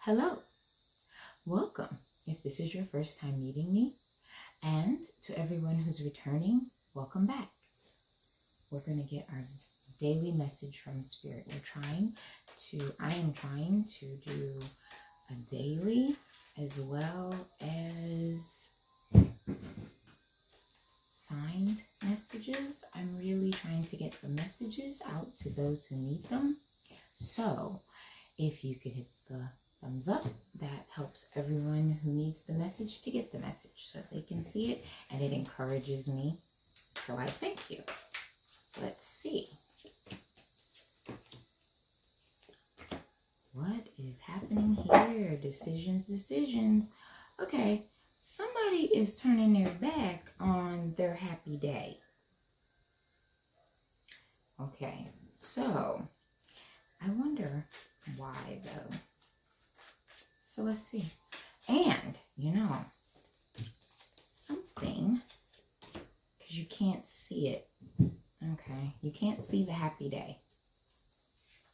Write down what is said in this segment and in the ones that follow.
Hello, welcome if this is your first time meeting me, and to everyone who's returning, welcome back. We're going to get our daily message from Spirit. I am trying to do a daily as well as signed messages. I'm really trying to get the messages out to those who need them. So if you could hit the thumbs up, that helps everyone who needs the message to get the message so they can see it, and it encourages me. So I thank you. Let's see. What is happening here? Decisions. Okay, somebody is turning their back on their happy day. Okay, so I wonder why though. So let's see. And, something, because you can't see it. Okay, you can't see the happy day.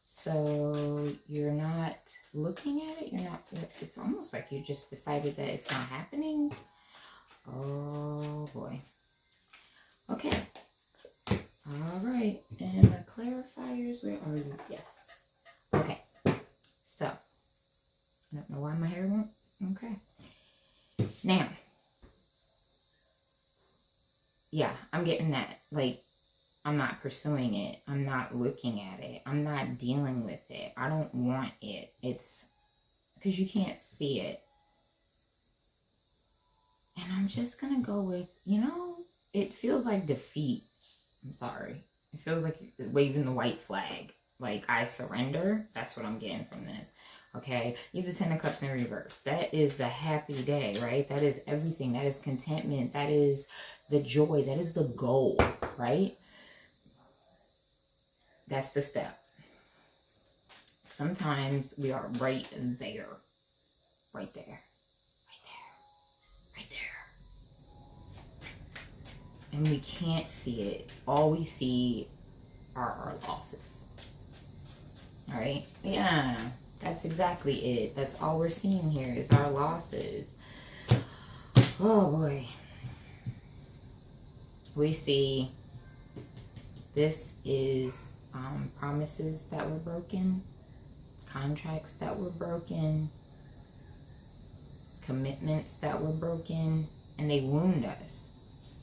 So you're not looking at it. It's almost like you just decided that it's not happening. Oh boy. Okay. All right. And my clarifiers, where are you? Yes. Okay. So, I don't know why my hair won't. Okay. Now, yeah, I'm getting that. Like, I'm not pursuing it. I'm not looking at it. I'm not dealing with it. I don't want it. It's because you can't see it. And I'm just going to go with, it feels like defeat. I'm sorry. It feels like waving the white flag. Like, I surrender. That's what I'm getting from this. Okay? Use the Ten of Cups in reverse. That is the happy day, right? That is everything. That is contentment. That is the joy. That is the goal, right? That's the step. Sometimes we are right there. Right there. Right there. And we can't see it. All we see are our losses. Alright? Yeah. That's exactly it. That's all we're seeing here is our losses. Oh boy. We see this is promises that were broken, contracts that were broken, commitments that were broken, and they wound us,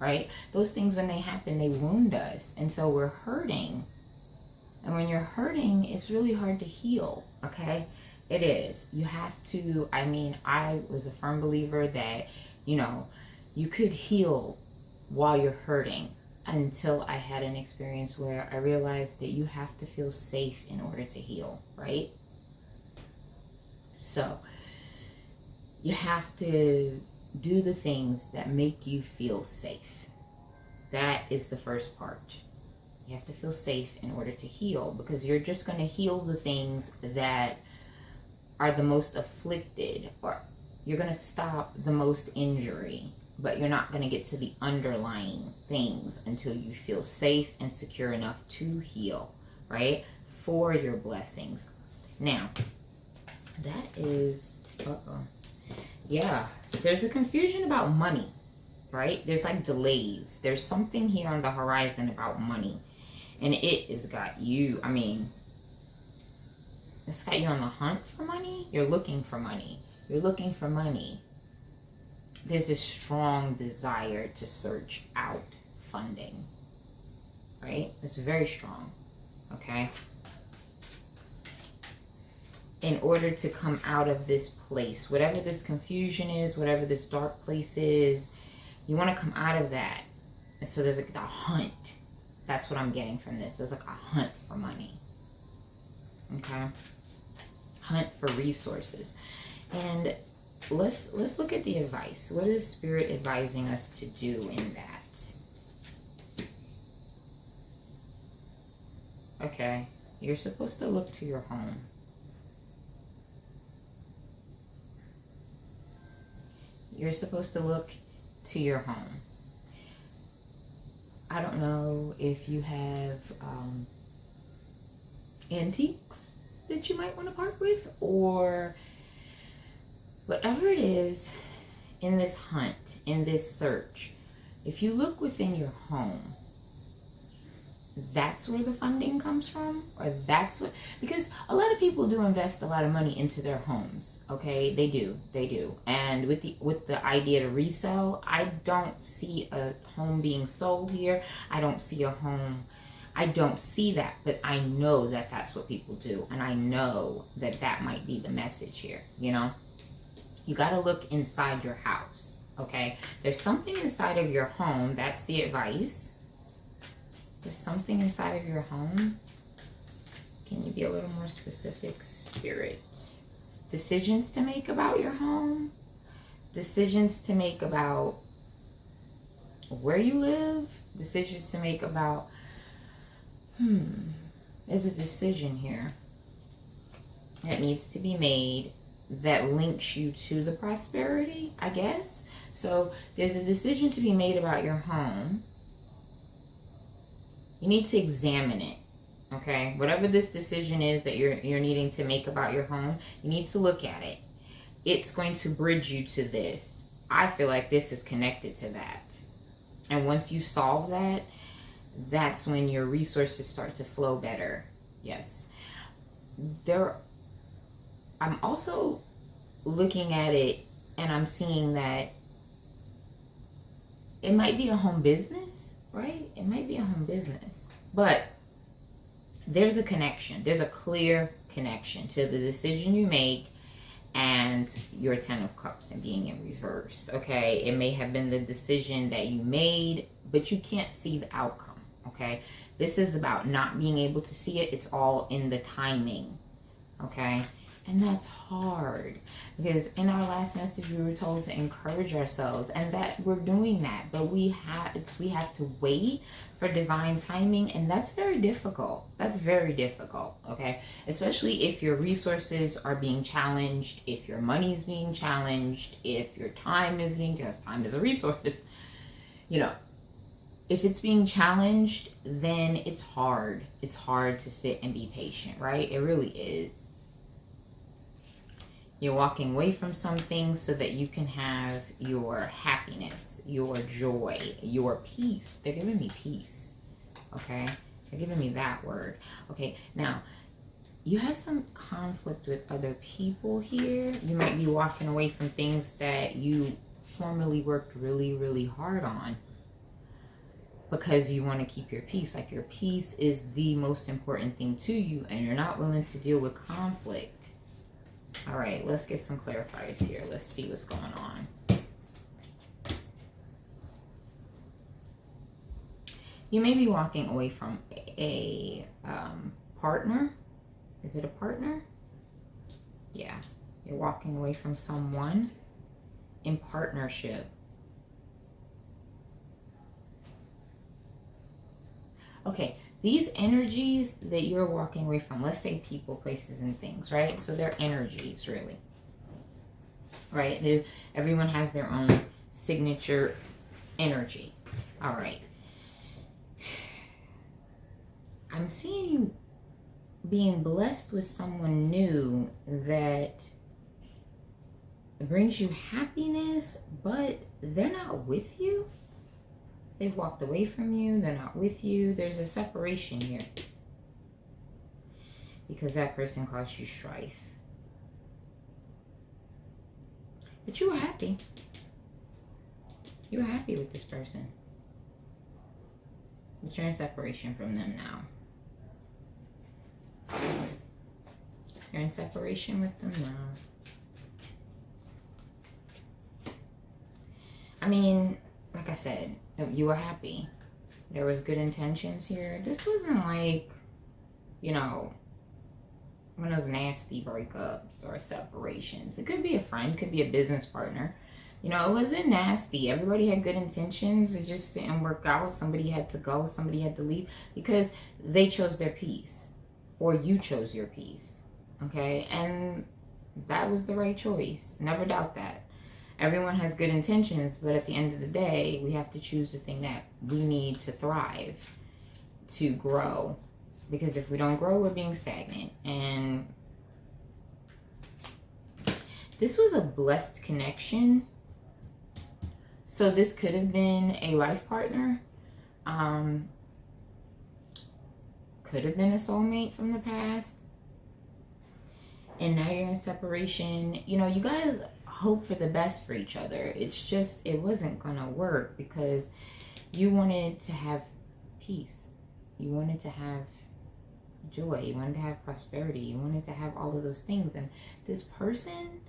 right? Those things, when they happen, they wound us, and so we're hurting. And when you're hurting, it's really hard to heal, okay? It is. You have to, I was a firm believer that, you could heal while you're hurting, until I had an experience where I realized that you have to feel safe in order to heal, right? So, you have to do the things that make you feel safe. That is the first part. You have to feel safe in order to heal, because you're just going to heal the things that are the most afflicted, or you're going to stop the most injury, but you're not going to get to the underlying things until you feel safe and secure enough to heal, right? For your blessings. Now, that is, yeah, there's a confusion about money, right? There's like delays. There's something here on the horizon about money. And it has got you, it's got you on the hunt for money. You're looking for money. You're looking for money. There's a strong desire to search out funding, right? It's very strong, okay? In order to come out of this place, whatever this confusion is, whatever this dark place is, you want to come out of that. And so there's like a hunt. That's what I'm getting from this. There's like a hunt for money, okay? Hunt for resources. And let's look at the advice. What is Spirit advising us to do in that? Okay, you're supposed to look to your home. You're supposed to look to your home. I don't know if you have antiques that you might want to part with, or Whatever it is in this hunt, in this search, if you look within your home, that's where the funding comes from, or that's what, because a lot of people do invest a lot of money into their homes. Okay, they do, and with the idea to resell, I don't see a home being sold here. I don't see that, but I know that that's what people do, and I know that that might be the message here. You know, you got to look inside your house. Okay, there's something inside of your home. That's the advice. There's something inside of your home. Can you be a little more specific, Spirit? Decisions to make about your home. Decisions to make about where you live. Decisions to make about, there's a decision here that needs to be made that links you to the prosperity, I guess. So there's a decision to be made about your home. You need to examine it, okay? Whatever this decision is that you're needing to make about your home, you need to look at it. It's going to bridge you to this. I feel like this is connected to that. And once you solve that, that's when your resources start to flow better. Yes. I'm also looking at it, and I'm seeing that it might be a home business. Right? It might be a home business. But there's a connection. There's a clear connection to the decision you make and your 10 of Cups and being in reverse. Okay? It may have been the decision that you made, but you can't see the outcome. Okay? This is about not being able to see it. It's all in the timing. Okay? And that's hard, because in our last message we were told to encourage ourselves, and that we're doing that, but we have to wait for divine timing, and that's very difficult. That's very difficult, okay? Especially if your resources are being challenged, if your money is being challenged, if your time is being, because time is a resource, you know, if it's being challenged, then it's hard. It's hard to sit and be patient, right? It really is. You're walking away from some things so that you can have your happiness, your joy, your peace. They're giving me peace, okay? They're giving me that word. Okay, now, you have some conflict with other people here. You might be walking away from things that you formerly worked really, really hard on because you want to keep your peace. Like, your peace is the most important thing to you, and you're not willing to deal with conflict. All right, let's get some clarifiers here. Let's see what's going on. You may be walking away from a partner. Is it a partner? Yeah, you're walking away from someone in partnership. Okay, these energies that you're walking away from, let's say people, places, and things, right? So they're energies, really. Right? Everyone has their own signature energy. All right. I'm seeing you being blessed with someone new that brings you happiness, but they're not with you. They've walked away from you. They're not with you. There's a separation here, because that person caused you strife. But you were happy. You were happy with this person. But you're in separation from them now. You're in separation with them now. I mean, like I said, you were happy. There was good intentions here. This wasn't like, you know, one of those nasty breakups or separations. It could be a friend, could be a business partner. You know, it wasn't nasty. Everybody had good intentions. It just didn't work out. Somebody had to go. Somebody had to leave because they chose their peace, or you chose your peace. Okay? And that was the right choice. Never doubt that. Everyone has good intentions, but at the end of the day, we have to choose the thing that we need to thrive, to grow. Because if we don't grow, we're being stagnant. And This was a blessed connection. So this could have been a life partner. Could have been a soulmate from the past. And now you're in separation. You know, you guys hope for the best for each other. It's just, it wasn't gonna work because you wanted to have peace. You wanted to have joy. You wanted to have prosperity. You wanted to have all of those things. And this person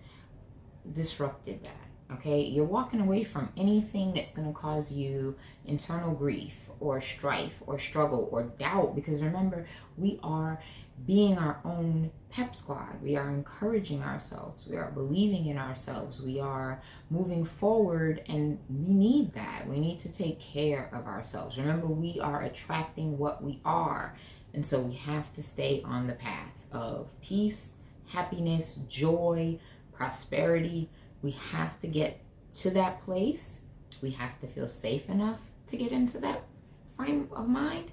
disrupted that. Okay, you're walking away from anything that's going to cause you internal grief or strife or struggle or doubt, because remember, we are being our own pep squad. We are encouraging ourselves. We are believing in ourselves. We are moving forward, and we need that. We need to take care of ourselves. Remember, we are attracting what we are, and so we have to stay on the path of peace, happiness, joy, prosperity. We have to get to that place. We have to feel safe enough to get into that frame of mind.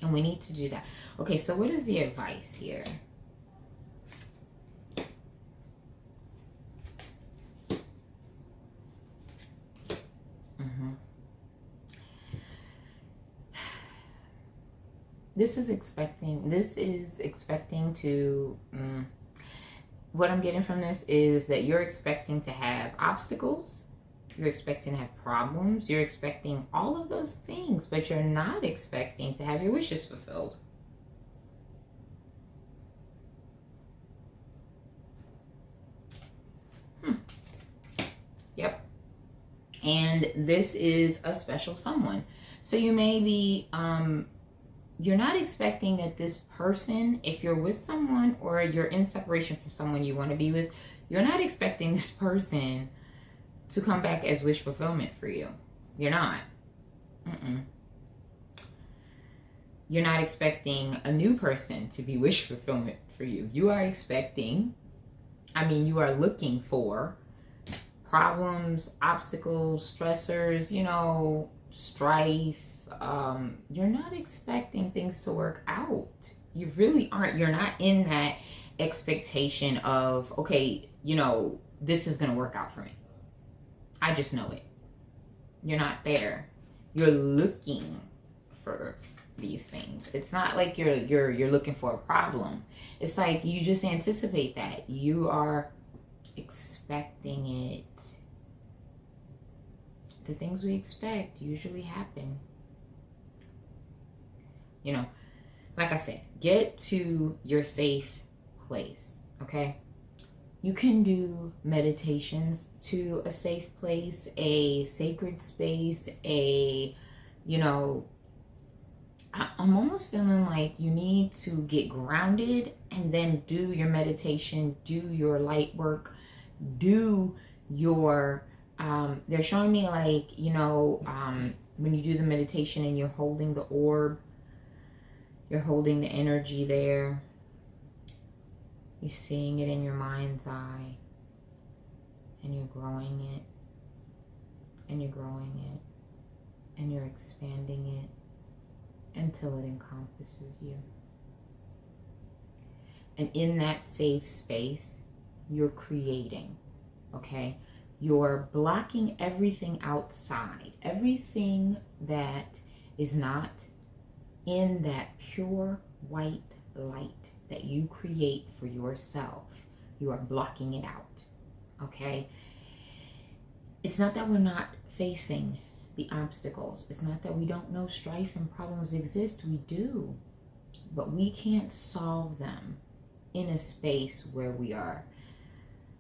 And we need to do that. Okay, so what is the advice here? This is expecting to, what I'm getting from this is that you're expecting to have obstacles. You're expecting to have problems. You're expecting all of those things, but you're not expecting to have your wishes fulfilled. Yep. And this is a special someone. So you may be, you're not expecting that this person, if you're with someone or you're in separation from someone you want to be with, you're not expecting this person to come back as wish fulfillment for you. You're not. You're not expecting a new person to be wish fulfillment for you. You are expecting, you are looking for problems, obstacles, stressors, strife. You're not expecting things to work out. You really aren't. You're not in that expectation of, okay, this is going to work out for me. I just know it. You're not there. You're looking for these things. It's not like you're looking for a problem. It's like you just anticipate that. You are expecting it. The things we expect usually happen. Like I said, get to your safe place, okay? You can do meditations to a safe place, a sacred space, I'm almost feeling like you need to get grounded and then do your meditation, do your light work, do your, they're showing me like, when you do the meditation and you're holding the orb, you're holding the energy there. You're seeing it in your mind's eye. And you're growing it. And you're growing it. And you're expanding it until it encompasses you. And in that safe space, you're creating, okay? You're blocking everything outside. Everything that is not in that pure white light that you create for yourself. You are blocking it out, okay? It's not that we're not facing the obstacles. It's not that we don't know strife and problems exist. We do. But we can't solve them in a space where we are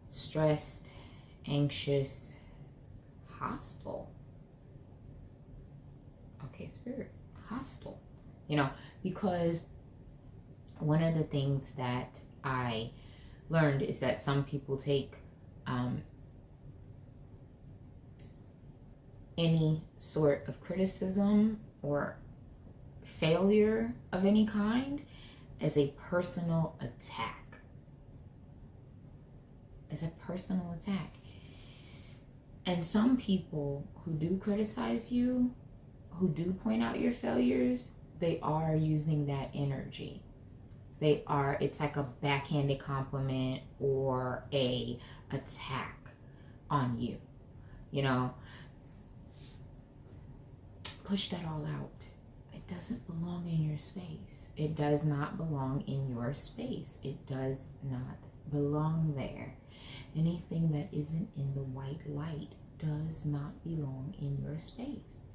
stressed, anxious, hostile. Okay, Spirit, hostile. Because one of the things that I learned is that some people take any sort of criticism or failure of any kind as a personal attack. As a personal attack. And some people who do criticize you, who do point out your failures, they are using that energy. It's like a backhanded compliment or a attack on you. You know, push that all out. It doesn't belong in your space. It does not belong in your space. It does not belong there. Anything that isn't in the white light does not belong in your space.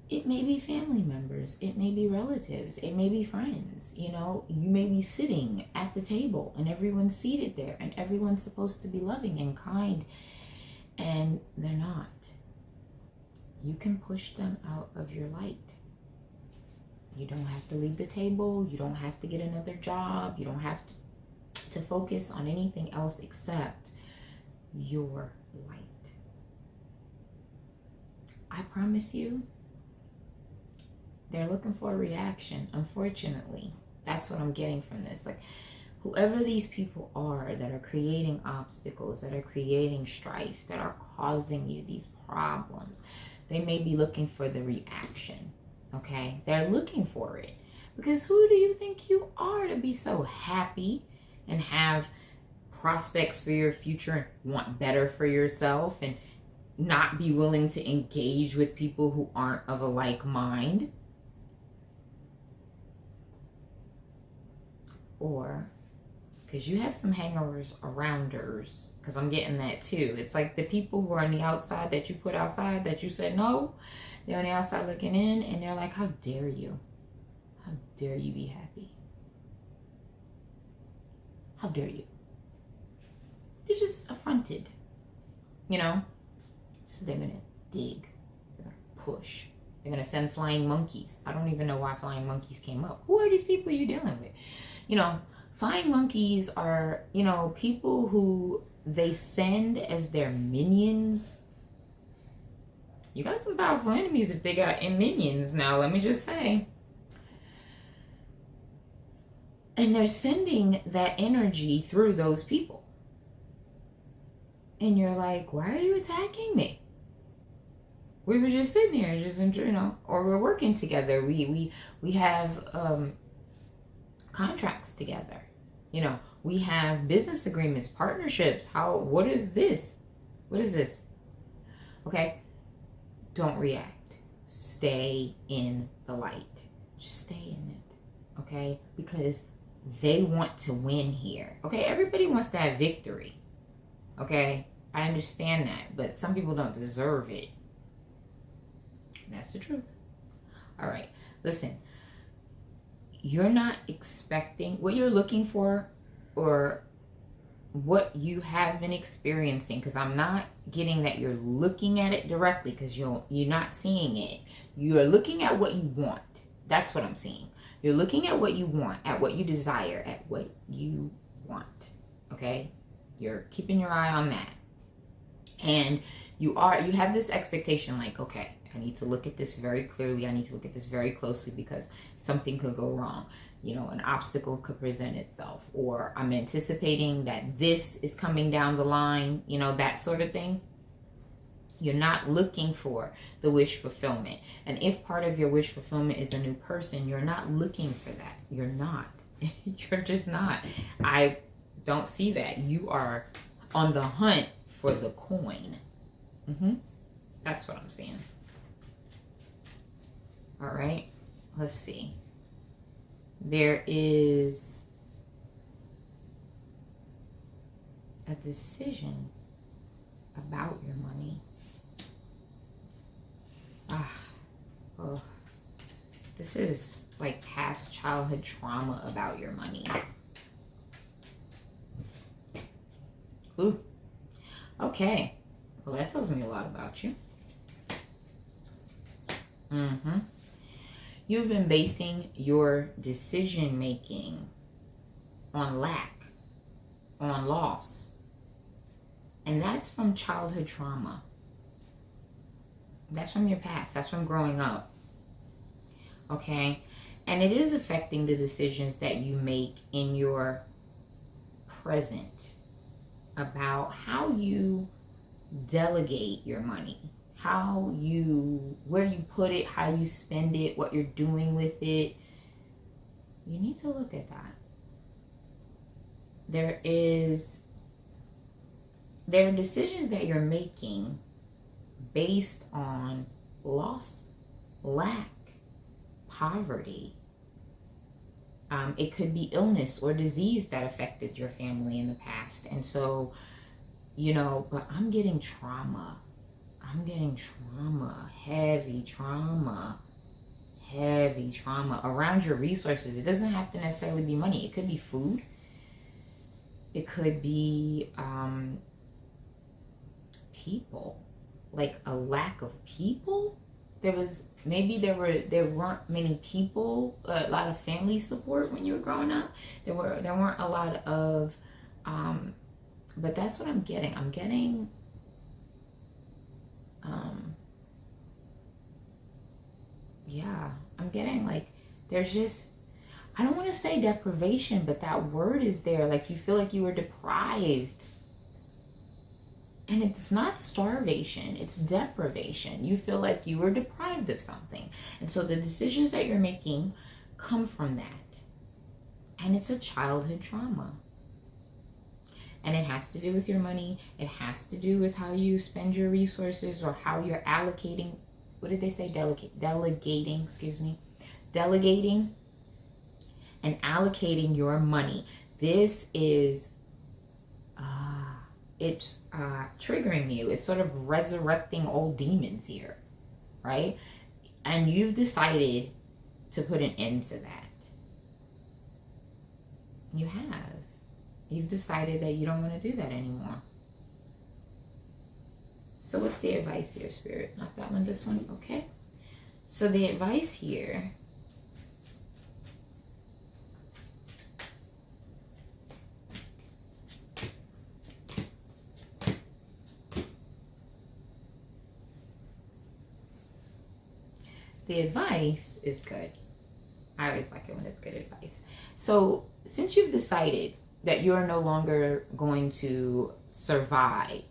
It may be family members, it may be relatives, it may be friends. You know, you may be sitting at the table and everyone's seated there and everyone's supposed to be loving and kind, and they're not. You can push them out of your light. You don't have to leave the table. You don't have to get another job. You don't have to focus on anything else except your light. I promise you, they're looking for a reaction. Unfortunately, that's what I'm getting from this. Like, whoever these people are that are creating obstacles, that are creating strife, that are causing you these problems, they may be looking for the reaction, okay? They're looking for it. Because who do you think you are to be so happy and have prospects for your future and want better for yourself and not be willing to engage with people who aren't of a like mind? Or because you have some hangers arounders, because I'm getting that too. It's like the people who are on the outside that you put outside, that you said no, they're on the outside looking in, and they're like, how dare you? How dare you be happy? How dare you? They're just affronted, you know? So they're going to dig. They're going to push. They're going to send flying monkeys. I don't even know why flying monkeys came up. Who are these people you're dealing with? You know, flying monkeys are, you know, people who they send as their minions. You got some powerful enemies if they got minions now, let me just say. And they're sending that energy through those people. And you're like, why are you attacking me? We were just sitting here, just, you know, or we're working together. We have contracts together. You know, we have business agreements, partnerships. What is this? What is this? Okay? Don't react. Stay in the light. Just stay in it. Okay? Because they want to win here. Okay? Everybody wants to have victory. Okay? I understand that. But some people don't deserve it. That's the truth. All right. Listen. You're not expecting what you're looking for or what you have been experiencing, because I'm not getting that you're looking at it directly, because you're not seeing it. You're looking at what you want. That's what I'm seeing. You're looking at what you want, at what you desire, at what you want. Okay? You're keeping your eye on that. And you have this expectation like, okay, I need to look at this very clearly. I need to look at this very closely because something could go wrong. You know, an obstacle could present itself, or I'm anticipating that this is coming down the line, you know, that sort of thing. You're not looking for the wish fulfillment. And if part of your wish fulfillment is a new person, you're not looking for that. You're not. You're just not. I don't see that. You are on the hunt for the coin. That's what I'm seeing. All right, let's see. There is a decision about your money. This is like past childhood trauma about your money. Ooh. Okay. Well, that tells me a lot about you. You've been basing your decision making on lack, on loss. And that's from childhood trauma. That's from your past. That's from growing up. Okay? And it is affecting the decisions that you make in your present about how you delegate your money. Where you put it, how you spend it, what you're doing with it. You need to look at that. There are decisions that you're making based on loss, lack, poverty. It could be illness or disease that affected your family in the past. And so, but I'm getting trauma. Heavy trauma around your resources. It doesn't have to necessarily be money. It could be food. It could be people, like a lack of people. There weren't many people, a lot of family support when you were growing up. There weren't a lot of, but that's what I'm getting. I'm getting, I'm getting like, there's just, I don't want to say deprivation, but that word is there. Like you feel like you were deprived. And it's not starvation, it's deprivation. You feel like you were deprived of something. And so the decisions that you're making come from that. And it's a childhood trauma. And it has to do with your money. It has to do with how you spend your resources or how you're allocating. What did they say? Delegating and allocating your money. This is it's triggering you. It's sort of resurrecting old demons here, right? And you've decided to put an end to that. You have. You've decided that you don't want to do that anymore. So what's the advice here, Spirit? Not that one, this one, okay? So the advice here, the advice is good. I always like it when it's good advice. So since you've decided that you're no longer going to survive,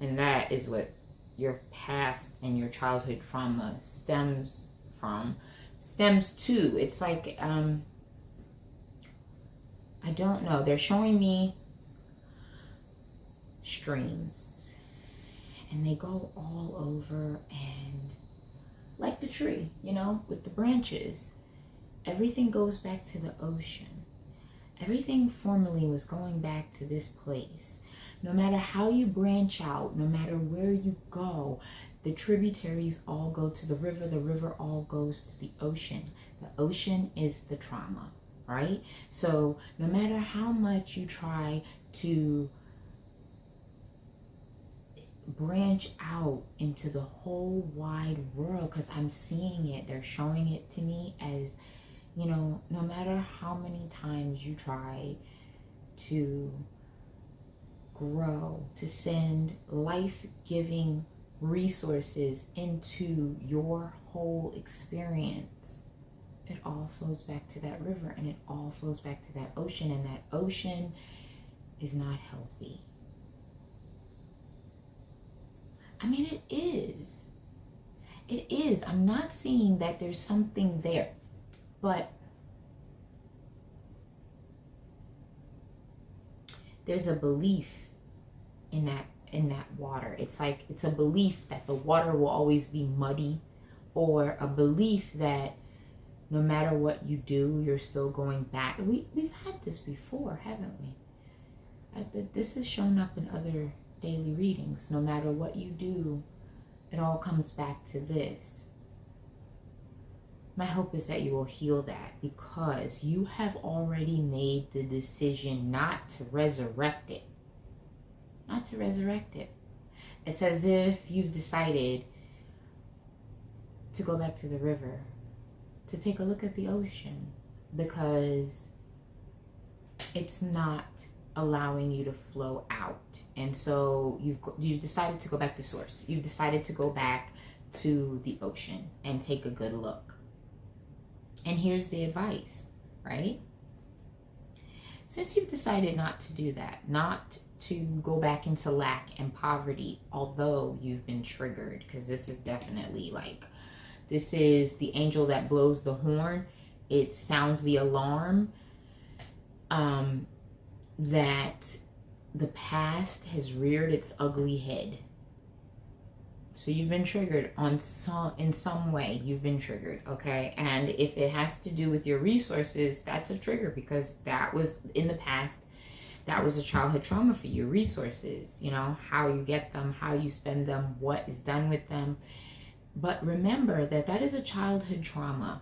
and that is what your past and your childhood trauma stems to. It's like, I don't know. They're showing me streams, and they go all over, and like the tree, with the branches, everything goes back to the ocean. Everything formerly was going back to this place. No matter how you branch out, no matter where you go, the tributaries all go to the river all goes to the ocean. The ocean is the trauma, right? So no matter how much you try to branch out into the whole wide world, because I'm seeing it, they're showing it to me as, no matter how many times you try to grow, to send life-giving resources into your whole experience, it all flows back to that river, and it all flows back to that ocean, and that ocean is not healthy. I mean, it is. It is. I'm not saying that there's something there, but there's a belief in that water. It's like, it's a belief that the water will always be muddy, or a belief that no matter what you do, you're still going back. We've had this before, haven't we? This has shown up in other daily readings. No matter what you do, it all comes back to this. My hope is that you will heal that, because you have already made the decision not to resurrect it. Not to resurrect it. It's as if you've decided to go back to the river, to take a look at the ocean, because it's not allowing you to flow out. And so you've decided to go back to source. You've decided to go back to the ocean and take a good look. And here's the advice, right? Since you've decided not to do that, not to go back into lack and poverty, although you've been triggered, because this is definitely like, this is the angel that blows the horn. it sounds the alarm that the past has reared its ugly head. So you've been triggered in some way. You've been triggered, okay? And if it has to do with your resources, that's a trigger, because that was in the past. That was a childhood trauma for you. Resources, you know, how you get them, how you spend them, what is done with them. But remember that that is a childhood trauma.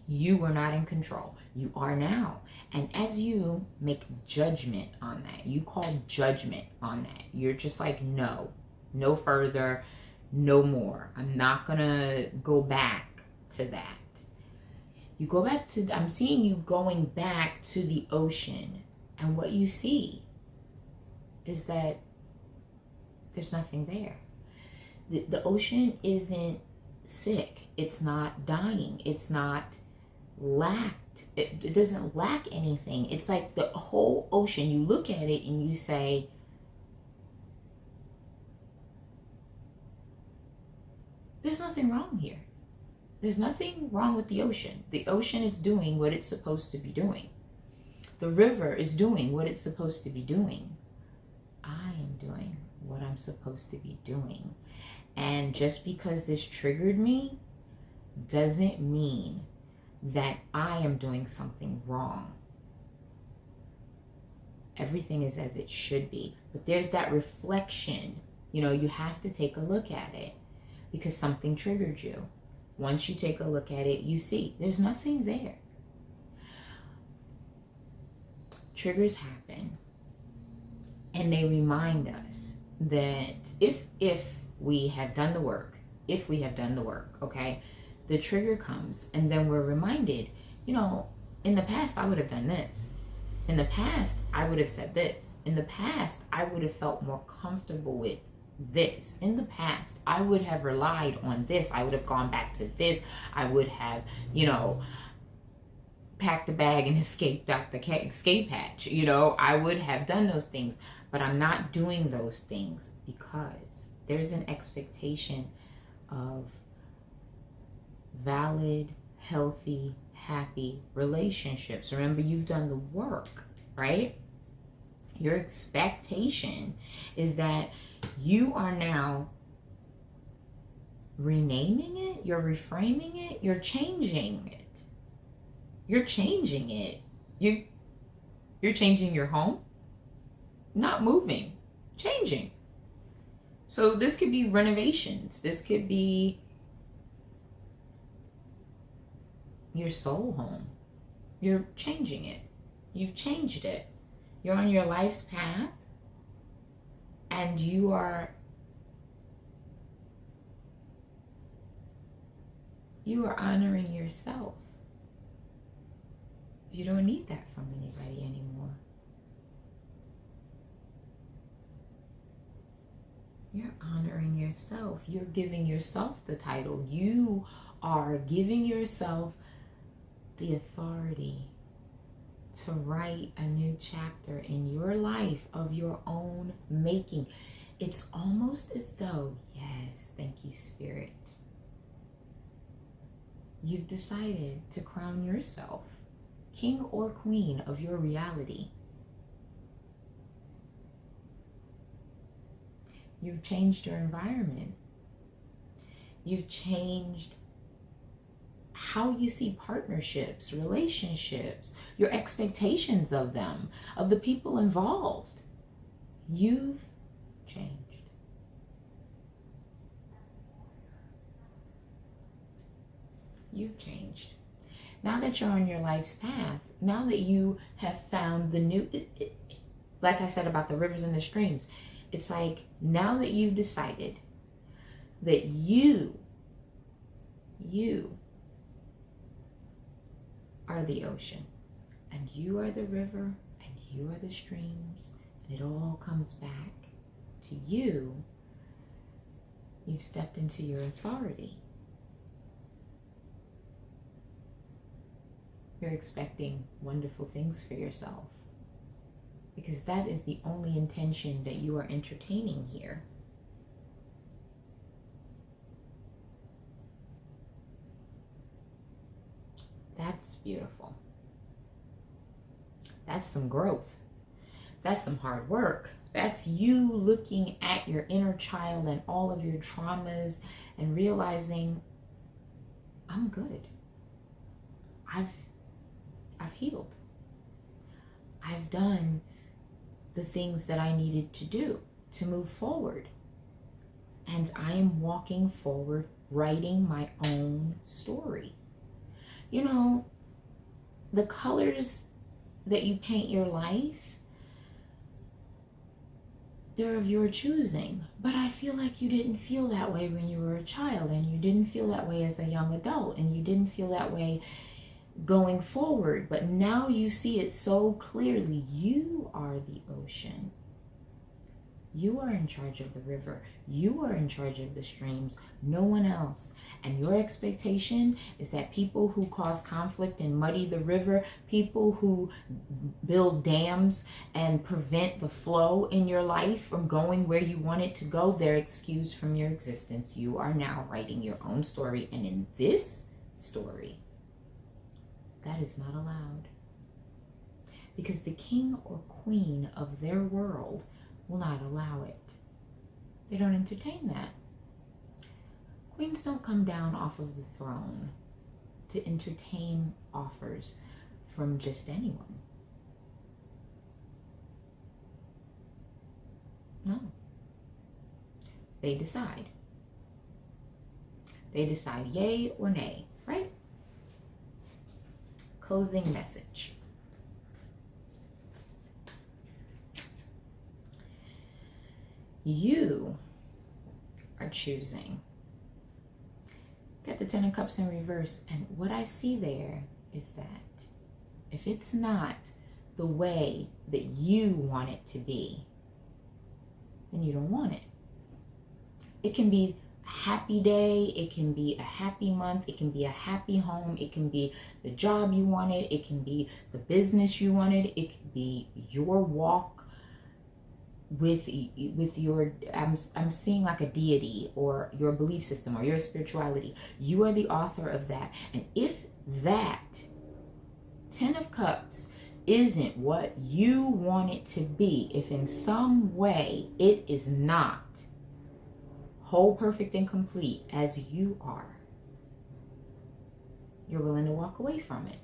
You were not in control. You are now. And as you make judgment on that, you call judgment on that. You're just like, no further, no more. I'm not going to go back to that. You go back to, I'm seeing you going back to the ocean. And what you see is that there's nothing there. The ocean isn't sick. It's not dying. It's not lacked. It doesn't lack anything. It's like the whole ocean, you look at it and you say, there's nothing wrong here. There's nothing wrong with the ocean. The ocean is doing what it's supposed to be doing. The river is doing what it's supposed to be doing. I am doing what I'm supposed to be doing. And just because this triggered me doesn't mean that I am doing something wrong. Everything is as it should be. But there's that reflection. You know, you have to take a look at it because something triggered you. Once you take a look at it, you see there's nothing there. Triggers happen, and they remind us that if we have done the work, okay, the trigger comes, and then we're reminded, you know, in the past I would have done this. In the past, I would have said this. In the past, I would have felt more comfortable with this. In the past, I would have relied on this. I would have gone back to this. I would have, you know, packed the bag and escaped out the escape hatch. You know, I would have done those things, but I'm not doing those things because there's an expectation of valid, healthy, happy relationships. Remember, you've done the work, right? Your expectation is that you are now renaming it, you're reframing it, you're changing it. You're changing it. You're changing your home, not moving, changing. So this could be renovations. This could be your soul home. You're changing it. You've changed it. You're on your life's path, and you are honoring yourself. You don't need that from anybody anymore. You're honoring yourself. You're giving yourself the title. You are giving yourself the authority to write a new chapter in your life of your own making. It's almost as though, yes, thank you, Spirit. You've decided to crown yourself king or queen of your reality. You've changed your environment. You've changed how you see partnerships, relationships, your expectations of them, of the people involved. You've changed. You've changed. Now that you're on your life's path, now that you have found the new, like I said about the rivers and the streams, it's like now that you've decided that you are the ocean, and you are the river, and you are the streams, and it all comes back to you. You've stepped into your authority. You're expecting wonderful things for yourself, because that is the only intention that you are entertaining here. That's beautiful. That's some growth. That's some hard work. That's you looking at your inner child and all of your traumas and realizing, I'm good. I've healed. I've done the things that I needed to do to move forward. And I am walking forward, writing my own story. You know, the colors that you paint your life, they're of your choosing. But I feel like you didn't feel that way when you were a child, and you didn't feel that way as a young adult, and you didn't feel that way going forward. But now you see it so clearly. You are the ocean. You are in charge of the river. You are in charge of the streams, no one else. And your expectation is that people who cause conflict and muddy the river, people who build dams and prevent the flow in your life from going where you want it to go, they're excused from your existence. You are now writing your own story. And in this story, that is not allowed. Because the king or queen of their world will not allow it. They don't entertain that. Queens don't come down off of the throne to entertain offers from just anyone. No. They decide. They decide yay or nay, right? Closing message. You are choosing. Got the Ten of Cups in reverse, and what I see there is that if it's not the way that you want it to be, then you don't want it. It can be a happy day, it can be a happy month, it can be a happy home, it can be the job you wanted, it can be the business you wanted, it can be your walk with your, I'm seeing like a deity or your belief system or your spirituality. You are the author of that. And if that Ten of Cups isn't what you want it to be, if in some way it is not whole, perfect, and complete as you are, you're willing to walk away from it.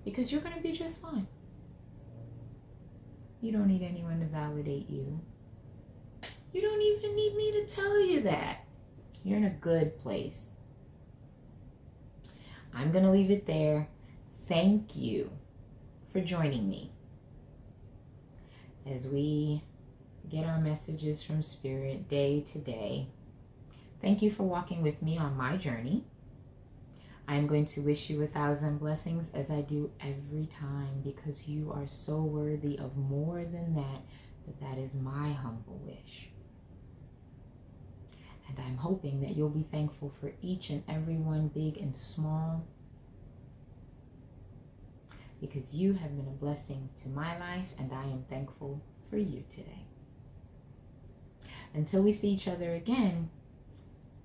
Because you're going to be just fine. You don't need anyone to validate you. You don't even need me to tell you that. You're in a good place. I'm going to leave it there. Thank you for joining me as we get our messages from Spirit day to day. Thank you for walking with me on my journey. I'm going to wish you 1,000 blessings as I do every time, because you are so worthy of more than that, but that is my humble wish. And I'm hoping that you'll be thankful for each and every one, big and small, because you have been a blessing to my life, and I am thankful for you today. Until we see each other again,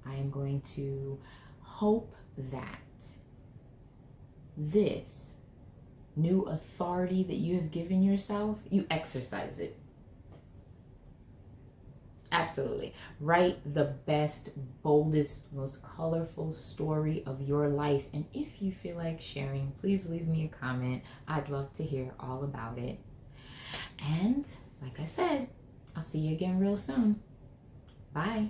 I am going to hope that this new authority that you have given yourself, you exercise it. Absolutely. Write the best, boldest, most colorful story of your life. And if you feel like sharing, please leave me a comment. I'd love to hear all about it. And like I said, I'll see you again real soon. Bye.